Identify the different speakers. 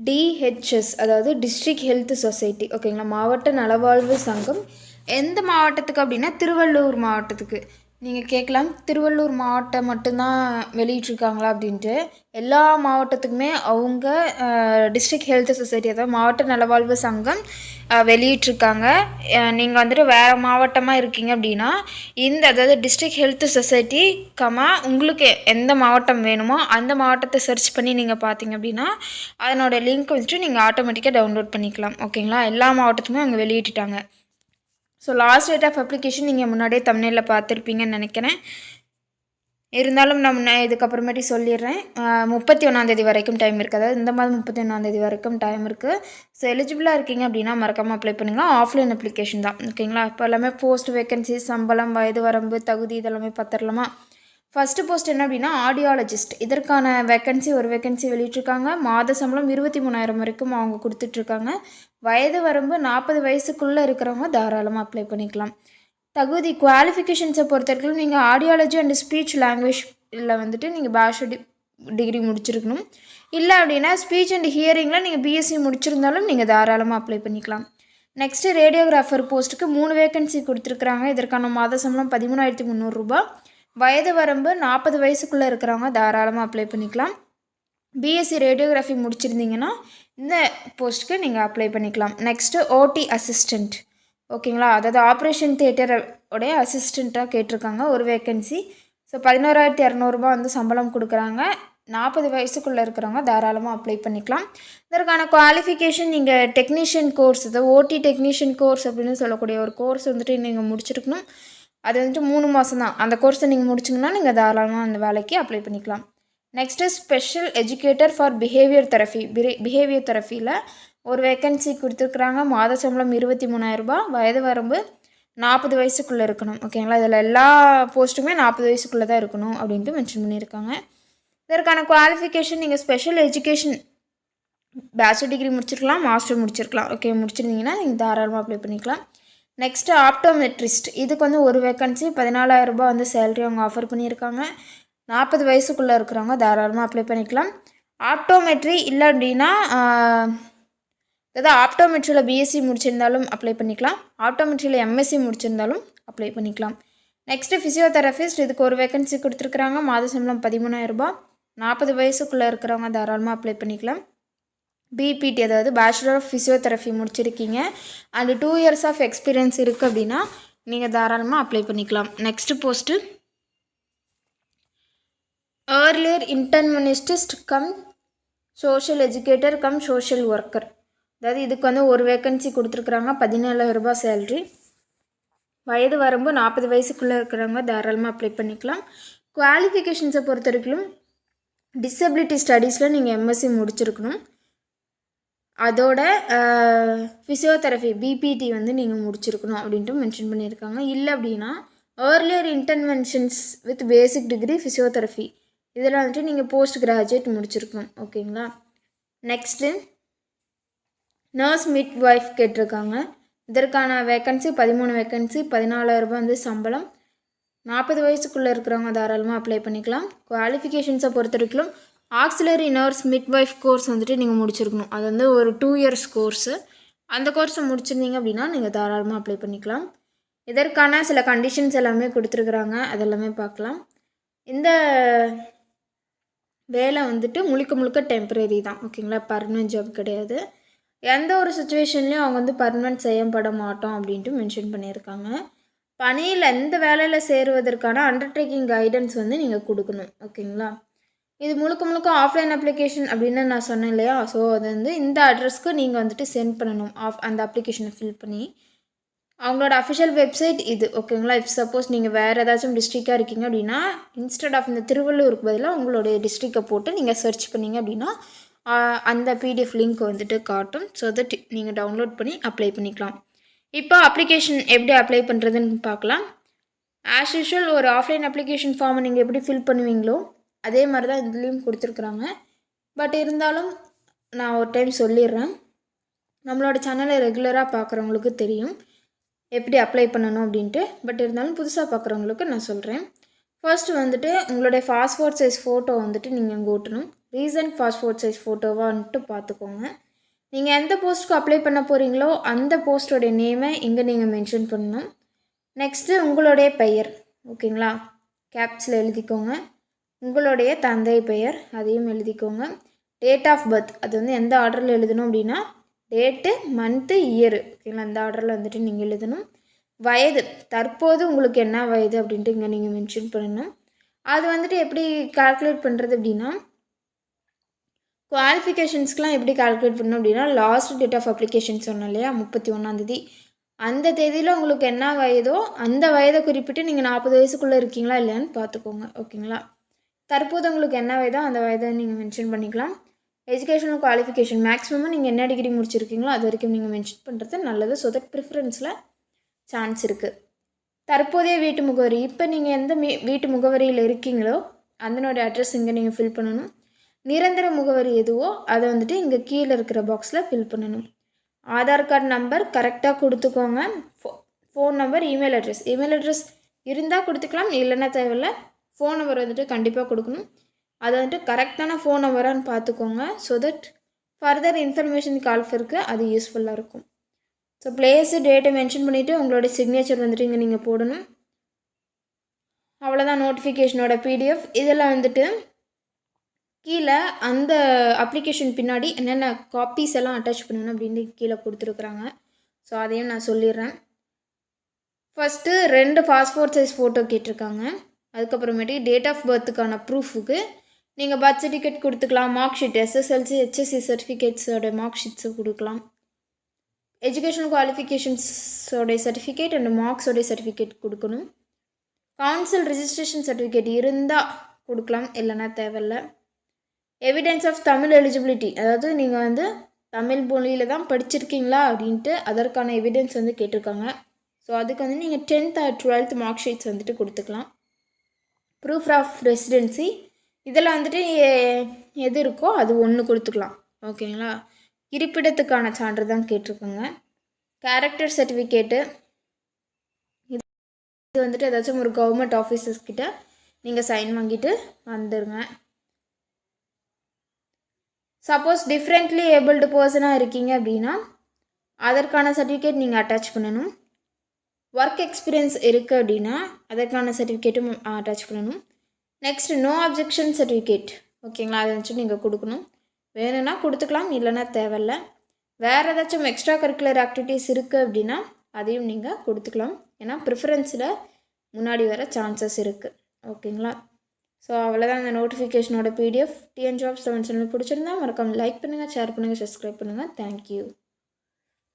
Speaker 1: DHS அதாவது district health society ஓகேங்களா, மாவட்ட நலவாழ்வு சங்கம். எந்த மாவட்டத்துக்கு அப்படின்னா திருவள்ளூர் மாவட்டத்துக்கு. நீங்கள் கேட்கலாம், திருவள்ளூர் மாவட்டம் மட்டும்தான் வெளியிட்ருக்காங்களா அப்படின்ட்டு. எல்லா மாவட்டத்துக்குமே அவங்க டிஸ்ட்ரிக்ட் ஹெல்த் சொசைட்டி அதாவது மாவட்ட நலவாழ்வு சங்கம் வெளியிட்ருக்காங்க. நீங்கள் வந்துட்டு வேறு மாவட்டமாக இருக்கீங்க அப்படின்னா அதாவது டிஸ்ட்ரிக்ட் ஹெல்த் சொசைட்டி உங்களுக்கு எந்த மாவட்டம் வேணுமோ அந்த மாவட்டத்தை சர்ச் பண்ணி நீங்கள் பார்த்தீங்க அப்படின்னா அதனோட லிங்க் வந்துட்டு நீங்கள் ஆட்டோமேட்டிக்காக டவுன்லோட் பண்ணிக்கலாம். ஓகேங்களா, எல்லா மாவட்டத்துக்குமே அவங்க வெளியிட்டுட்டாங்க. So last date of application நீங்கள் முன்னாடியே தமிழில் பார்த்துருப்பீங்கன்னு நினைக்கிறேன். இருந்தாலும் நான் இதுக்கப்புறமேட்டி சொல்லிடுறேன். 31 வரைக்கும் டைம் இருக்குது. அதாவது இந்த மாதம் 31 வரைக்கும் டைம் இருக்குது. ஸோ எலிஜிபிளாக இருக்கீங்க அப்படின்னா மறக்காமல் அப்ளை பண்ணுங்கள். ஆஃப்லைன் அப்ளிகேஷன் தான். ஓகேங்களா, இப்போ எல்லாமே போஸ்ட், வேகன்சி, சம்பளம், வயது வரம்பு, தகுதி இதெல்லாமே பார்த்துடலாமா. ஃபஸ்ட்டு போஸ்ட் என்ன அப்படின்னா ஆடியாலஜிஸ்ட். இதற்கான வேக்கன்சி ஒரு வேக்கன்சி வெளியிட்ருக்காங்க. மாத சம்பளம் 23,000 வரைக்கும் அவங்க கொடுத்துட்ருக்காங்க. வயது வரம்பு 40 வயசுக்குள்ளே இருக்கிறவங்க தாராளமாக அப்ளை பண்ணிக்கலாம். தகுதி குவாலிஃபிகேஷன்ஸை பொறுத்த வரைக்கும் நீங்கள் ஆடியாலஜி அண்ட் ஸ்பீச் லாங்குவேஜில் வந்துட்டு நீங்கள் பேச்சுலர் டிகிரி முடிச்சிருக்கணும். இல்லை அப்படின்னா ஸ்பீச் அண்ட் ஹியரிங்கில் நீங்கள் பிஎஸ்சி முடிச்சிருந்தாலும் நீங்கள் தாராளமாக அப்ளை பண்ணிக்கலாம். நெக்ஸ்ட்டு ரேடியோகிராஃபர் போஸ்ட்டுக்கு 3 வேக்கன்சி கொடுத்துருக்குறாங்க. இதற்கான மாத சம்பளம் 13,300 ரூபா. வயது வரம்பு 40 வயசுக்குள்ளே இருக்கிறவங்க தாராளமாக அப்ளை பண்ணிக்கலாம். பிஎஸ்சி ரேடியோகிராஃபி முடிச்சிருந்தீங்கன்னா இந்த போஸ்ட்டுக்கு நீங்கள் அப்ளை பண்ணிக்கலாம். நெக்ஸ்ட்டு ஓடி அசிஸ்டண்ட். ஓகேங்களா, அதாவது ஆப்ரேஷன் தியேட்டரோடைய அசிஸ்டண்ட்டாக கேட்டிருக்காங்க ஒரு வேக்கன்சி. ஸோ 11,200 ரூபா வந்து சம்பளம் கொடுக்குறாங்க. 40 வயசுக்குள்ளே இருக்கிறவங்க தாராளமாக அப்ளை பண்ணிக்கலாம். இதற்கான குவாலிஃபிகேஷன் நீங்கள் டெக்னீஷியன் கோர்ஸ், அதாவது ஓடி டெக்னீஷியன் கோர்ஸ் அப்படின்னு சொல்லக்கூடிய ஒரு கோர்ஸ் வந்துட்டு நீங்கள் முடிச்சிருக்கணும். அது வந்துட்டு 3 மாதம் தான். அந்த கோர்ஸை நீங்கள் முடிச்சிங்கன்னா நீங்கள் தாராளமாக அந்த வேலைக்கு அப்ளை பண்ணிக்கலாம். Next special educator for behaviour தெரப்பியில் ஒரு வேக்கன்சி கொடுத்துருக்குறாங்க. மாத சம்பளம் 23,000 ரூபா. வயது வரம்பு 40 வயசுக்குள்ளே இருக்கணும். ஓகேங்களா, இதில் எல்லா போஸ்ட்டுமே 40 வயசுக்குள்ளே தான் இருக்கணும் அப்படின்ட்டு மென்ஷன் பண்ணியிருக்காங்க. இதற்கான குவாலிஃபிகேஷன் நீங்கள் ஸ்பெஷல் எஜுகேஷன் பேச்சுலர் டிகிரி முடிச்சிருக்கலாம், மாஸ்டர் முடிச்சிருக்கலாம். ஓகே, முடிச்சிருந்தீங்கன்னா நீங்கள் தாராளமாக அப்ளை பண்ணிக்கலாம். Next optometrist. இதுக்கு வந்து ஒரு வேக்கன்சி 14,000 ரூபா வந்து சேலரி அவங்க ஆஃபர் பண்ணியிருக்காங்க. 40 வயசுக்குள்ளே இருக்கிறவங்க தாராளமாக அப்ளை பண்ணிக்கலாம். ஆப்டோமெட்ரி இல்லை அப்படின்னா அதாவது ஆப்டோமெட்ரியில் பிஎஸ்சி முடிச்சிருந்தாலும் அப்ளை பண்ணிக்கலாம். ஆப்டோமெட்ரியில் எம்எஸ்சி முடிச்சிருந்தாலும் அப்ளை பண்ணிக்கலாம். Next physiotherapist. இதுக்கு ஒரு வேக்கன்சி கொடுத்துருக்குறாங்க. மாத சம்பளம் 13,000 ரூபா. 40 வயசுக்குள்ளே இருக்கிறவங்க தாராளமாக அப்ளை பண்ணிக்கலாம். பிபிடி அதாவது பேச்சுலர் ஆஃப் ஃபிசியோதெரபி முடிச்சிருக்கீங்க அண்ட் 2 இயர்ஸ் ஆஃப் எக்ஸ்பீரியன்ஸ் இருக்குது அப்படின்னா நீங்கள் தாராளமாக அப்ளை பண்ணிக்கலாம். Next post earlier interventionist cum social educator cum social worker. அதாவது இதுக்கு வந்து ஒரு வேக்கன்சி கொடுத்துருக்குறாங்க. 17,000 ரூபா சேல்ரி. வயது வரம்பு 40 வயசுக்குள்ளே இருக்கிறவங்க தாராளமாக அப்ளை பண்ணிக்கலாம். குவாலிஃபிகேஷன்ஸை பொறுத்த வரைக்கும் டிசபிலிட்டி ஸ்டடீஸில் நீங்கள் எம்எஸ்சி முடிச்சிருக்கணும். அதோட ஃபிசியோதெரபி பிபிடி வந்து நீங்கள் முடிச்சிருக்கணும் அப்படின்ட்டு மென்ஷன் பண்ணியிருக்காங்க. இல்லை அப்படின்னா earlier interventions with basic degree physiotherapy இதில் வந்துட்டு நீங்கள் போஸ்ட் கிராஜுவேட் முடிச்சிருக்கணும். ஓகேங்களா, நெக்ஸ்ட்டு நர்ஸ் மிட் ஒய்ஃப் கேட்டிருக்காங்க. இதற்கான வேக்கன்சி 13 வேக்கன்சி, 14,000 ரூபா வந்து சம்பளம். 40 வயசுக்குள்ளே இருக்கிறவங்க தாராளமாக அப்ளை பண்ணிக்கலாம். குவாலிஃபிகேஷன்ஸை பொறுத்த வரைக்கும் auxiliary nurse mid wife course வந்துட்டு நீங்கள் முடிச்சிருக்கணும். அது வந்து ஒரு 2 இயர்ஸ் கோர்ஸு. அந்த கோர்ஸை முடிச்சிருந்தீங்க அப்படின்னா நீங்கள் தாராளமாக அப்ளை பண்ணிக்கலாம். இதற்கான சில கண்டிஷன்ஸ் எல்லாமே கொடுத்துருக்குறாங்க, அதெல்லாமே பார்க்கலாம். இந்த வேலை வந்துட்டு முழுக்க டெம்பரரி தான். ஓகேங்களா, பர்மனெண்ட் ஜாப் கிடையாது. எந்த ஒரு சுச்சுவேஷன்லேயும் அவங்க வந்து பர்மனெண்ட் செய்யப்பட மாட்டோம் அப்படின்ட்டு மென்ஷன் பண்ணியிருக்காங்க. பணியில் எந்த வேலையில் சேருவதற்கான அண்டர்டேக்கிங் கைடன்ஸ் வந்து நீங்கள் கொடுக்கணும். ஓகேங்களா, இது முழுக்க ஆஃப்லைன் அப்ளிகேஷன் அப்படின்னு நான் சொன்னேன் இல்லையா. ஸோ அது வந்து இந்த அட்ரஸ்க்கு நீங்கள் வந்துட்டு சென்ட் பண்ணணும். அந்த அப்ளிகேஷனை ஃபில் பண்ணி அவங்களோட அஃபிஷியல் வெப்சைட் இது. ஓகேங்களா, இஃப் சப்போஸ் நீங்கள் வேறு ஏதாச்சும் டிஸ்ட்ரிக்டாக இருக்கீங்க அப்படின்னா இன்ஸ்டெட் ஆஃப் இந்த திருவள்ளூருக்கு பதிலாக உங்களுடைய டிஸ்ட்ரிக்டை போட்டு நீங்கள் சர்ச் பண்ணிங்க அப்படின்னா அந்த பிடிஎஃப் லிங்க் வந்துட்டு காட்டும். ஸோ தட் நீங்கள் டவுன்லோட் பண்ணி அப்ளை பண்ணிக்கலாம். இப்போ அப்ளிகேஷன் எப்படி அப்ளை பண்ணுறதுன்னு பார்க்கலாம். ஆஸ் யூஷுவல் ஒரு ஆஃப்லைன் அப்ளிகேஷன் ஃபார்மை நீங்கள் எப்படி ஃபில் பண்ணுவீங்களோ அதே மாதிரி தான் இதுலேயும் கொடுத்துருக்குறாங்க. பட் இருந்தாலும் நான் ஒரு டைம் சொல்லிடுறேன். நம்மளோட சேனலை ரெகுலராக பார்க்குறவங்களுக்கு தெரியும் எப்படி அப்ளை பண்ணணும் அப்படின்ட்டு. பட் இருந்தாலும் புதுசாக பார்க்குறவங்களுக்கு நான் சொல்கிறேன். ஃபர்ஸ்ட் வந்துட்டு உங்களுடைய பாஸ்போர்ட் சைஸ் ஃபோட்டோ வந்துட்டு நீங்கள் அங்கே ஓட்டணும். ரீசன்ட் பாஸ்போர்ட் சைஸ் ஃபோட்டோவான்ட்டு பார்த்துக்கோங்க. நீங்கள் எந்த போஸ்ட்டுக்கு அப்ளை பண்ண போகிறீங்களோ அந்த போஸ்ட்டோடைய நேமை இங்கே நீங்கள் மென்ஷன் பண்ணணும். நெக்ஸ்ட்டு உங்களுடைய பெயர், ஓகேங்களா, கேப்ஸில் எழுதிக்கோங்க. உங்களுடைய தந்தை பெயர் அதையும் எழுதிக்கோங்க. டேட் ஆஃப் பர்த் அது வந்து எந்த ஆர்டரில் எழுதணும் அப்படின்னா டேட்டு, மந்த்து, இயரு, ஓகேங்களா, அந்த ஆர்டரில் வந்துட்டு நீங்கள் எழுதணும். வயது, தற்போது உங்களுக்கு என்ன வயது அப்படின்ட்டு இங்கே நீங்கள் மென்ஷன் பண்ணணும். அது வந்துட்டு எப்படி கால்குலேட் பண்ணுறது அப்படின்னா, குவாலிஃபிகேஷன்ஸ்க்கெலாம் எப்படி கால்குலேட் பண்ணணும் அப்படின்னா, லாஸ்ட் டேட் ஆஃப் அப்ளிகேஷன் சொன்னோம் இல்லையா, 31 அந்த தேதியில் உங்களுக்கு என்ன வயதோ அந்த வயதை குறிப்பிட்டு நீங்கள் 40 வயசுக்குள்ளே இருக்கீங்களா இல்லையான்னு பார்த்துக்கோங்க, ஓகேங்களா. தற்போது உங்களுக்கு என்ன வயதோ அந்த வயதை நீங்கள் மென்ஷன் பண்ணிக்கலாம். எஜுகேஷனல் குவாலிஃபிகேஷன் மேக்ஸிமம் நீங்கள் என்ன டிகிரி முடிச்சிருக்கீங்களோ அது வரைக்கும் நீங்கள் மென்ஷன் பண்ணுறது நல்லது. ஸோ தட் ப்ரிஃபரன்ஸில் சான்ஸ் இருக்குது. தற்போதைய வீட்டு முகவரி, இப்போ நீங்கள் எந்த வீட்டு முகவரியில் இருக்கீங்களோ அதனோட அட்ரஸ் இங்கே நீங்கள் ஃபில் பண்ணணும். நிரந்தர முகவரி எதுவோ அதை வந்துட்டு இங்கே கீழே இருக்கிற பாக்ஸில் ஃபில் பண்ணணும். ஆதார் கார்டு நம்பர் கரெக்டாக கொடுத்துக்கோங்க. ஃபோன் நம்பர், இமெயில் அட்ரஸ் இருந்தால் கொடுத்துக்கலாம், இல்லைன்னா தேவையில்லை. ஃபோன் நம்பர் வந்துட்டு கண்டிப்பாக கொடுக்கணும். அதை வந்துட்டு கரெக்டான ஃபோன் நம்பரான்னு பார்த்துக்கோங்க. ஸோ தட் ஃபர்தர் இன்ஃபர்மேஷன் கால்ஃபருக்கு அது யூஸ்ஃபுல்லாக இருக்கும். ஸோ பிளேஸு, டேட்டை மென்ஷன் பண்ணிவிட்டு உங்களோட சிக்னேச்சர் வந்துட்டு இங்கே நீங்கள் போடணும். அவ்வளோதான் நோட்டிஃபிகேஷனோட பிடிஎஃப். இதில் வந்துட்டு கீழே அந்த அப்ளிகேஷன் பின்னாடி என்னென்ன காப்பீஸ் எல்லாம் அட்டாச் பண்ணணும் அப்படின்னு கீழே கொடுத்துருக்குறாங்க. ஸோ அதையும் நான் சொல்லிடுறேன். ஃபஸ்ட்டு 2 பாஸ்போர்ட் சைஸ் ஃபோட்டோ கேட்டிருக்காங்க. அதுக்கப்புறமேட்டு டேட் ஆஃப் பர்த்துக்கான ப்ரூஃபுக்கு நீங்கள் பர்த் சர்டிஃபிகேட் கொடுத்துக்கலாம். மார்க் ஷீட், எஸ்எஸ்எல்சி, ஹெச்எஸ்சி சர்டிஃபிகேட்ஸோட மார்க் ஷீட்ஸை கொடுக்கலாம். எஜுகேஷனல் குவாலிஃபிகேஷன்ஸோடைய சர்டிஃபிகேட் அண்ட் மார்க்ஸோடைய சர்டிஃபிகேட் கொடுக்கணும். கவுன்சில் ரிஜிஸ்ட்ரேஷன் சர்டிஃபிகேட் இருந்தால் கொடுக்கலாம், இல்லைன்னா தேவையில்லை. எவிடன்ஸ் ஆஃப் தமிழ் எலிஜிபிலிட்டி, அதாவது நீங்கள் வந்து தமிழ் மொழியில் தான் படிச்சிருக்கீங்களா அப்படின்ட்டு அதற்கான எவிடன்ஸ் வந்து கேட்டிருக்காங்க. ஸோ அதுக்கு வந்து நீங்கள் 10th or 12th mark sheets வந்துட்டு கொடுத்துக்கலாம். ப்ரூஃப் ஆஃப் ரெசிடென்சி, இதில் வந்துட்டு எது இருக்கோ அது ஒன்று கொடுத்துக்கலாம், ஓகேங்களா. இருப்பிடத்துக்கான சான்று தான் கேட்டிருக்கோங்க. கேரக்டர் சர்டிஃபிகேட்டு, இது வந்துட்டு ஏதாச்சும் ஒரு கவர்மெண்ட் ஆஃபீஸர்ஸ் கிட்ட நீங்கள் சைன் வாங்கிட்டு வந்துடுங்க. சப்போஸ் டிஃப்ரெண்ட்லி ஏபிள்டு பர்சனாக இருக்கீங்க அப்படின்னா அதற்கான சர்டிஃபிகேட் நீங்கள் அட்டாச் பண்ணணும். ஒர்க் எக்ஸ்பீரியன்ஸ் இருக்குது அப்படின்னா அதற்கான சர்டிஃபிகேட்டும் அட்டாச் பண்ணணும். நெக்ஸ்ட் நோ அப்ஜெக்ஷன் சர்டிஃபிகேட், ஓகேங்களா, அதை வச்சு நீங்கள் கொடுக்கணும். வேணும்னா கொடுத்துக்கலாம், இல்லைன்னா தேவையில்லை. வேறு ஏதாச்சும் எக்ஸ்ட்ரா கரிக்குலர் ஆக்டிவிட்டீஸ் இருக்குது அப்படின்னா அதையும் நீங்கள் கொடுத்துக்கலாம். ஏன்னா ப்ரிஃபரன்ஸில் முன்னாடி வர சான்சஸ் இருக்குது, ஓகேங்களா. ஸோ அவ்வளோதான் இந்த நோட்டிஃபிகேஷனோட பிடிஎஃப். டிஎன் ஜாப்ஸ் 7 சேனல் பிடிச்சிருந்தா மறக்காமல் லைக் பண்ணுங்கள், ஷேர் பண்ணுங்கள், சப்ஸ்கிரைப் பண்ணுங்கள். தேங்க்யூ.